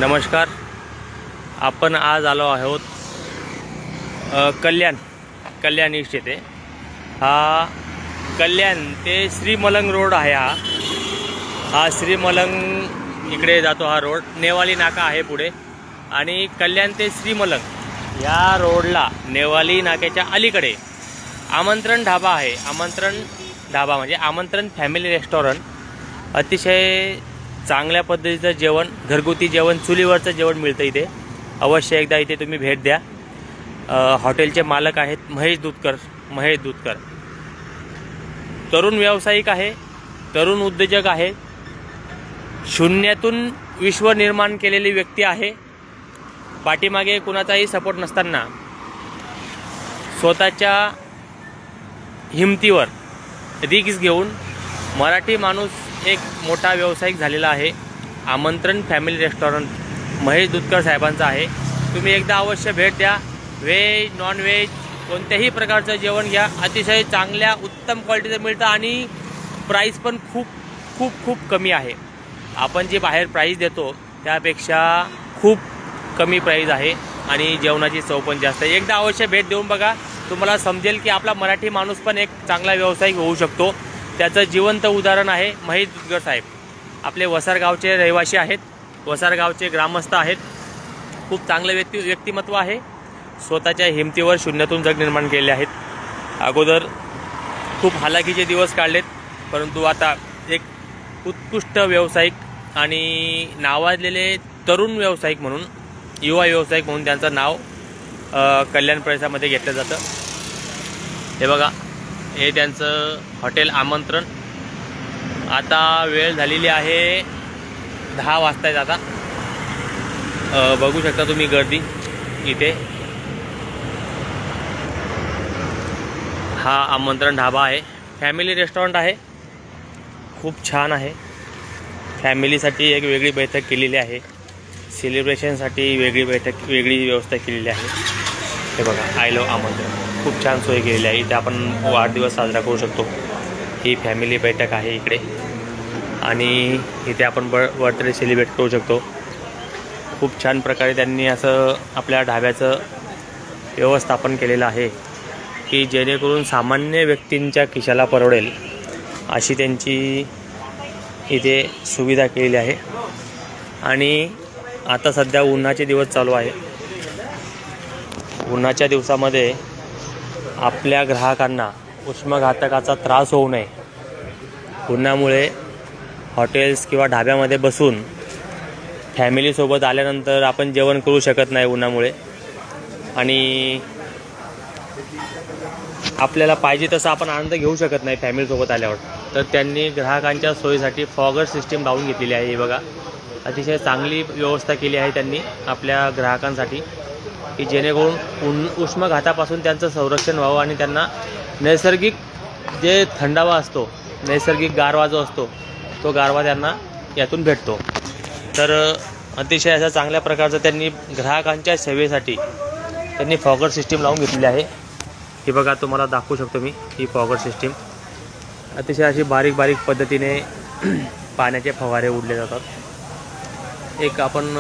नमस्कार. आपण आज आलो आहोत कल्याण ईस्ट येथे. हा कल्याण ते श्रीमलंग रोड आहे. हा श्रीमलंग इकडे जातो हा रोड. नेवाली नाका आहे पुढे आणि कल्याण ते श्रीमलंग या रोडला नेवाली नाक्याच्या अलीकडे आमंत्रण ढाबा आहे. आमंत्रण ढाबा म्हणजे आमंत्रण फॅमिली रेस्टॉरंट. अतिशय चांगल्या पद्धतीचं जेवण, घरगुती जेवण, चुलीवरचं जेवण मिळतं इथे. अवश्य एकदा इथे तुम्ही भेट द्या. हॉटेलचे मालक आहेत महेश दूधकर. तरुण व्यावसायिक आहे, तरुण उद्योजक आहे, शून्यातून विश्व निर्माण केलेली व्यक्ती आहे. पाठीमागे कुणाचाही सपोर्ट नसताना स्वतःच्या हिमतीवर रिस्क घेऊन मराठी माणूस एक मोठा व्यावसायिक झालेला आहे. आमंत्रण फॅमिली रेस्टॉरंट महेश दूधकर साहेबांचं आहे. तुम्ही एकदा अवश्य भेट द्या. व्हेज नॉन व्हेज कोणत्याही प्रकारचं जेवण घ्या. अतिशय चांगल्या उत्तम क्वालिटीचं मिळतं आणि प्राईस पण खूप कमी आहे. आपण जे बाहेर प्राईस देतो त्यापेक्षा खूप कमी प्राईस आहे आणि जेवणाची चव पण जास्त आहे. एकदा अवश्य भेट देऊन बघा. तुम्हाला समजेल की आपला मराठी माणूस पण एक चांगला व्यावसायिक होऊ शकतो. त्याचं जिवंत उदाहरण आहे महेश दूधकर साहेब. आपले वसारगावचे रहिवासी आहेत, वसारगावचे ग्रामस्थ आहेत. खूप चांगलं व्यक्तिमत्व आहे. स्वतःच्या हिमतीवर शून्यातून जग निर्माण केले आहेत. अगोदर खूप हालाकीचे दिवस काढलेत, परंतु आता एक उत्कृष्ट व्यावसायिक आणि नावाजलेले तरुण व्यावसायिक म्हणून, युवा व्यावसायिक म्हणून त्यांचं नाव कल्याण प्रदेशामध्ये घेतलं जातं. हे बघा, हे त्यांचं हॉटेल आमंत्रण. आता वेळ झालेली आहे 10 वाजता आहेत आता. बघू शकता तुम्ही गर्दी इथे. हा आमंत्रण ढाबा आहे, फॅमिली रेस्टॉरंट आहे. खूप छान आहे. फॅमिलीसाठी एक वेगळी बैठक केलेली आहे, सेलिब्रेशनसाठी वेगळी व्यवस्था केलेली आहे. हे बघा, आय लव्ह आमंत्रण. खूप छान सोय केलेली आहे. इथे आपण वाढदिवस साजरा करू शकतो. ही फॅमिली बैठक आहे इकडे आणि इथे आपण बर्थडे सेलिब्रेट करू शकतो. खूप छान प्रकारे त्यांनी असं आपल्या ढाब्याचं व्यवस्थापन केलेलं आहे की जेणेकरून सामान्य व्यक्तींच्या खिशाला परवडेल अशी त्यांची इथे सुविधा केलेली आहे. आणि आता सध्या उन्हाचे दिवस चालू आहे. उन्हाच्या दिवसामध्ये आपल्या ग्राहकांना उष्माघातकाचा त्रास होऊ नये, उन्हामुळे हॉटेल्स किंवा ढाब्यामध्ये बसून फॅमिलीसोबत आल्यानंतर आपण जेवण करू शकत नाही उन्हामुळे आणि आपल्याला पाहिजे तसं आपण आनंद घेऊ शकत नाही फॅमिलीसोबत आल्यावर. तर त्यांनी ग्राहकांच्या सोयीसाठी फॉगर सिस्टीम लावून घेतलेली आहे. हे बघा, अतिशय चांगली व्यवस्था केली आहे त्यांनी आपल्या ग्राहकांसाठी की जेणेकरून उष्माघातापासून त्यांचं संरक्षण व्हावं आणि त्यांना नैसर्गिक जे थंडावा असतो, नैसर्गिक गारवा जो असतो तो गारवा त्यांना यातून भेटतो. तर अतिशय अशा चांगल्या प्रकारचं त्यांनी ग्राहकांच्या सेवेसाठी त्यांनी फॉगर सिस्टीम लावून घेतलेली आहे. ही बघा, तुम्हाला दाखवू शकतो मी ही फॉगर सिस्टीम. अतिशय अशी बारीक पद्धतीने पाण्याचे फवारे उडले जातात. एक आपण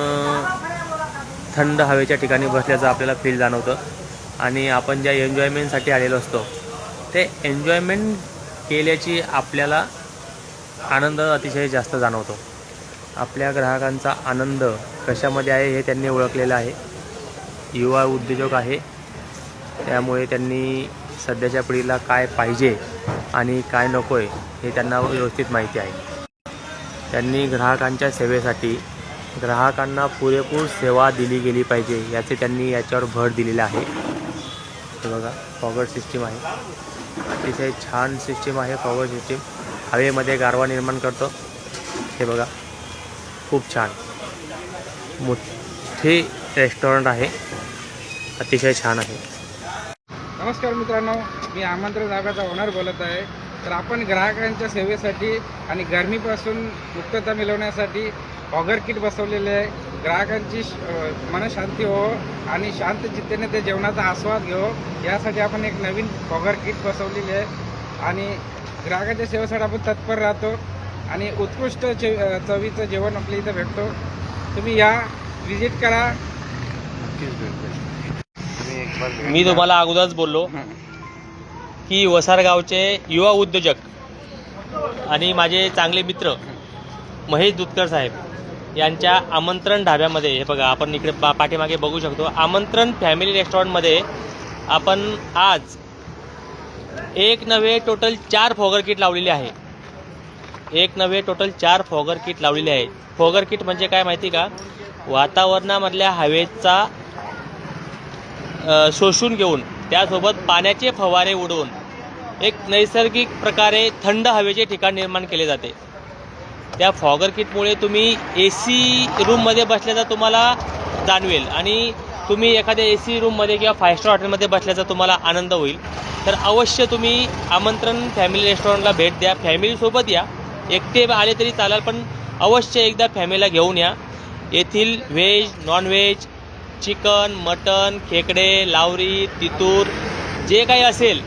थंड हवेच्या ठिकाणी बसल्याचं आपल्याला फील जाणवतं आणि आपण ज्या एन्जॉयमेंटसाठी आलेलो असतो ते एन्जॉयमेंट केल्याची आपल्याला आनंद अतिशय जास्त जाणवतो. आपल्या ग्राहकांचा आनंद कशामध्ये आहे हे त्यांनी ओळखलेलं आहे. युवा उद्योजक आहे, त्यामुळे त्यांनी सध्याच्या पिढीला काय पाहिजे आणि काय नको आहे हे त्यांना व्यवस्थित माहिती आहे. त्यांनी ग्राहकांच्या सेवेसाठी ग्राहकांना पुरेपूर सेवा दिली गेली पाहिजे याचे त्यांनी याच्यावर भर दिलेला आहे. हे बघा, फॉगर सिस्टीम आहे. अतिशय छान सिस्टीम आहे फॉगर सिस्टीम. हवेमध्ये गारवा निर्माण करतो. हे बघा, खूप छान मोठे रेस्टॉरंट आहे. अतिशय छान आहे. नमस्कार मित्रांनो, मी आमंत्रण ढाब्याचा ओनर बोलत आहे. तर आपण ग्राहकांच्या सेवेसाठी आणि गरमीपासून मुक्तता मिळवण्यासाठी फॉगर किट बसवलेले आहे. ग्राहकांची मनशांती हो आणि शांत चित्तेने ते जेवणाचा आस्वाद घेऊ यासाठी आपण एक नवीन फॉगर किट बसवलेली आहे आणि ग्राहकांच्या सेवेसाठी आपण तत्पर राहतो आणि उत्कृष्ट चवीचं जेवण आपल्या इथं भेटतो. तुम्ही या विजिट करा. मी तुम्हाला अगोदरच बोललो की वसारगावचे युवा उद्योजक आणि माझे चांगले मित्र महेश दुधकर साहेब यांच्या आमंत्रण ढाब्यामध्ये, हे बघा आपण इकडे पाठीमागे बघू शकतो, आमंत्रण फॅमिली रेस्टॉरंटमध्ये आपण आज एक नव्हे टोटल 4 फॉगर किट लावलेले आहे. एक नव्हे टोटल 4 फॉगर किट लावलेले आहे. फॉगर किट म्हणजे काय माहिती का? वातावरणामधल्या हवेचा शोषून घेऊन त्यासोबत पाण्याचे फवारे उडवून एक नैसर्गिक प्रकारे थंड हवेचे ठिकाण निर्माण केले जाते. त्या फॉगर किटमुळे तुम्ही AC रूममध्ये बसल्याचा तुम्हाला जाणवेल आणि तुम्ही एखाद्या AC रूममध्ये किंवा 5 स्टार हॉटेलमध्ये बसल्याचा तुम्हाला आनंद होईल. तर अवश्य तुम्ही आमंत्रण फॅमिली रेस्टॉरंटला भेट द्या. फॅमिलीसोबत या, एकटे आले तरी चालेल, पण अवश्य एकदा फॅमिलीला घेऊन या. येथील veg, non veg, chicken, mutton, खेकडे, लावरी, तितूर जे काही असेल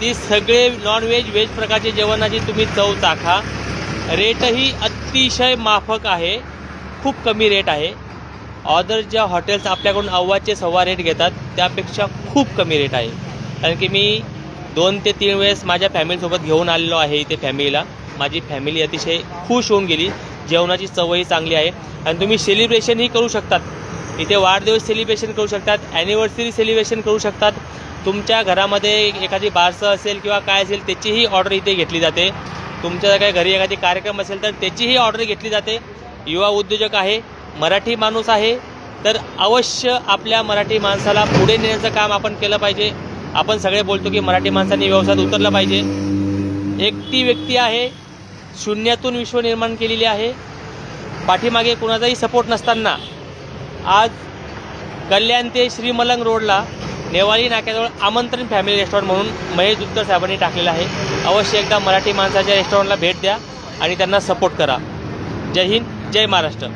ती सगळे नॉन व्हेज, व्हेज प्रकारचे जेवणाची तुम्ही चव चाखा. रेटही अतिशय माफक आहे, खूप कमी रेट आहे. ऑदर ज्या हॉटेल्स आपल्याकडून अव्वाचे सव्वा रेट घेतात त्यापेक्षा खूप कमी रेट आहे. कारण की मी 2 ते 3 वेळेस माझ्या फॅमिलीसोबत घेऊन आलेलो आहे इथे फॅमिलीला. माझी फॅमिली अतिशय खुश होऊन गेली. जेवणाची चवही चांगली आहे आणि तुम्ही सेलिब्रेशनही करू शकतात. इथे वाढदिवस सेलिब्रेशन करू शकतात, ॲनिव्हर्सरी सेलिब्रेशन करू शकतात. तुमच्या घरामध्ये एखादी बारसं असेल किंवा काय असेल त्याचीही ऑर्डर इथे घेतली जाते. तुमच्या काही घरी एखादी कार्यक्रम असेल तर त्याचीही ऑर्डर घेतली जाते. युवा उद्योजक आहे, मराठी माणूस आहे, तर अवश्य आपल्या मराठी माणसाला पुढे नेण्याचं काम आपण केलं पाहिजे. आपण सगळे बोलतो की मराठी माणसांनी व्यवसायात उतरलं पाहिजे. एकटी व्यक्ती आहे, शून्यातून विश्व निर्माण केलेली आहे. पाठीमागे कुणाचाही सपोर्ट नसताना आज कल्याण ते श्रीमलंग रोडला नेवाळी नाक्याजवळ आमंत्रण फॅमिली रेस्टॉरंट म्हणून महेश दुधकर साहेबांनी टाकलेलं आहे. अवश्य एकदा मराठी माणसाच्या रेस्टॉरंटला भेट द्या आणि त्यांना सपोर्ट करा. जय हिंद, जय महाराष्ट्र.